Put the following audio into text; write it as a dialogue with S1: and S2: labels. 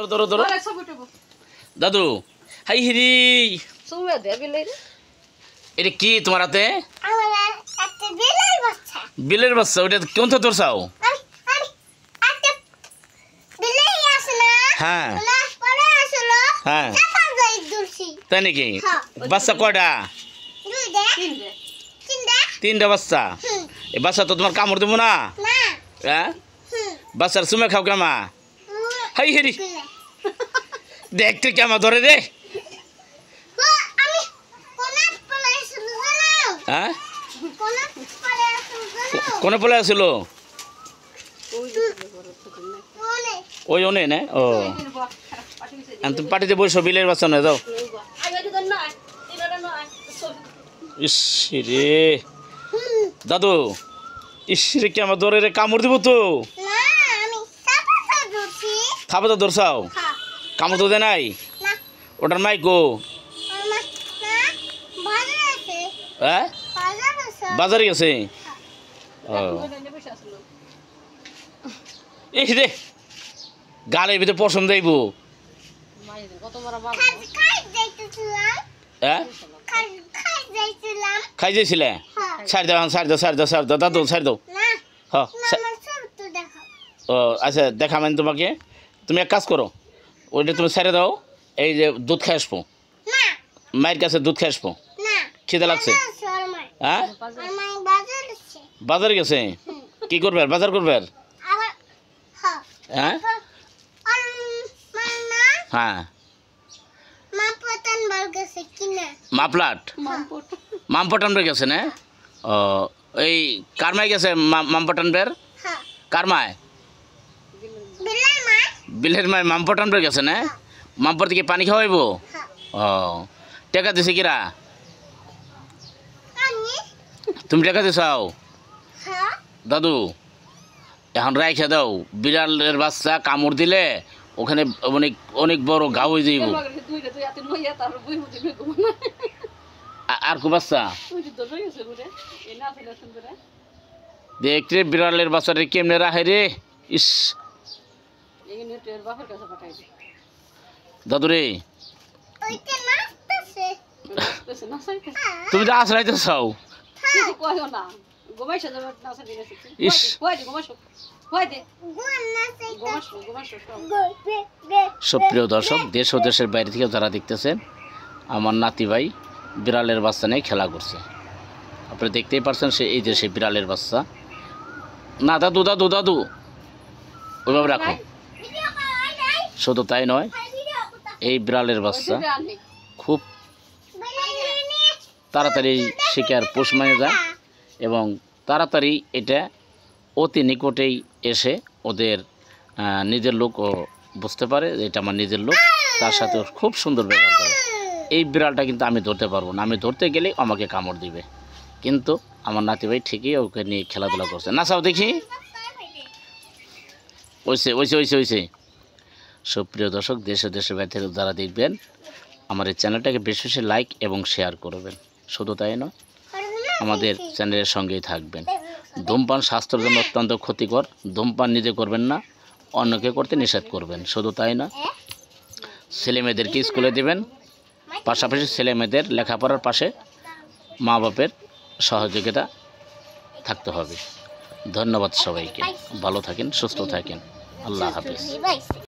S1: ধরো ধরো দাদু হাই হিরি এটা কি তোমার হাতে বিলের বাচ্চা ওটা কোন তো ধরছাও হ্যাঁ হ্যাঁ তাই নাকি বাচ্চা কয়টা তিনটা বাচ্চা এই বাচ্চা তো তোমার কামড় দেবো না হ্যাঁ বাচ্চার সুমে খাও কেমা হাই হেরি দেখতে কেমা ধরে রে হ্যাঁ কোনে পলে আসছিল ওই অনে না ও তুমি পাটিতে বসো বিলের বাচ্চা নয় যাও ইস রে দাদু ইস রে কেমা ধরে রে কামড় দিব তো থাপে তো ধরছাও কামড় তো দে নাই ওটার মাই গো হ্যাঁ বাজারে গেছে এই রে গালের ভিতরে পশম দেইব হ্যাঁ খাই যাইছিলে ছাড় দাও ছাড় দাও দাদু ছাড় দাও হ্যাঁ ও আচ্ছা দেখা মানে তোমাকে তুমি এক কাজ করো ওইটা তুমি ছেড়ে দাও এই যে দুধ খেয়ে আসবো মায়ের কাছে দুধ খেয়ে আসবো খিদে লাগছে হ্যাঁ বাজারে গেছে কি করবে বাজার করবে হ্যাঁ হ্যাঁ মাপলাট মামপটানবের গেছে না ও এই কারমায় গেছে মামপটানবের কারমায় বিলের মায় মামপটানবের গেছে না মামপর থেকে পানি খাওয়াইব ও টাকা দিছে কিরা তুমি টাকা দিছাও দাদু এখন রাইখে দাও বিড়ালের বাচ্চা কামড় দিলে ওখানে অনেক অনেক বড় ঘাও হয়ে যাইব আর কো বাচ্চা দেখতে বিড়ালের বাচ্চাটা কেমনে রাখে রে ইস দাদু রে তুমি তো আশ্রাইতে চাও সুপ্রিয় দর্শক দেশ ও দেশের বাইরে থেকে যারা দেখতেছেন আমার নাতি ভাই বিড়ালের বাচ্চা নিয়ে খেলা করছে আপনি দেখতেই পারছেন সে এই যে সে বিড়ালের বাচ্চা না দাদু দাদু দাদু ওইভাবে রাখো শুধু তাই নয় এই বিড়ালের বাচ্চা খুব তাড়াতাড়ি শিকার পোষ মানে যায় এবং তাড়াতাড়ি এটা অতি নিকটেই এসে ওদের নিজের লোক ও বুঝতে পারে এটা আমার নিজের লোক তার সাথে খুব সুন্দর ব্যবহার করে এই বিড়ালটা কিন্তু আমি ধরতে পারবো না আমি ধরতে গেলে আমাকে কামড় দিবে কিন্তু আমার নাতি ভাই ঠিকই ওকে নিয়ে খেলাধুলা করছে না চাও দেখি ওইসে ওইসে ওইসে ওইসে সুপ্রিয় দর্শক দেশে দেশের বাইরে থেকে যারা দেখবেন আমার এই চ্যানেলটাকে বেশি বেশি লাইক এবং শেয়ার করবেন শুধু তাই নয় আমাদের চ্যানেলের সঙ্গেই থাকবেন ধূমপান স্বাস্থ্যের জন্য অত্যন্ত ক্ষতিকর ধূমপান নিজে করবেন না অন্যকে করতে নিষেধ করবেন শুধু তাই না ছেলে মেয়েদেরকে স্কুলে দেবেন পাশাপাশি ছেলে মেয়েদের লেখাপড়ার পাশে মা বাপের সহযোগিতা থাকতে হবে ধন্যবাদ সবাইকে ভালো থাকেন সুস্থ থাকেন আল্লাহ হাফেজ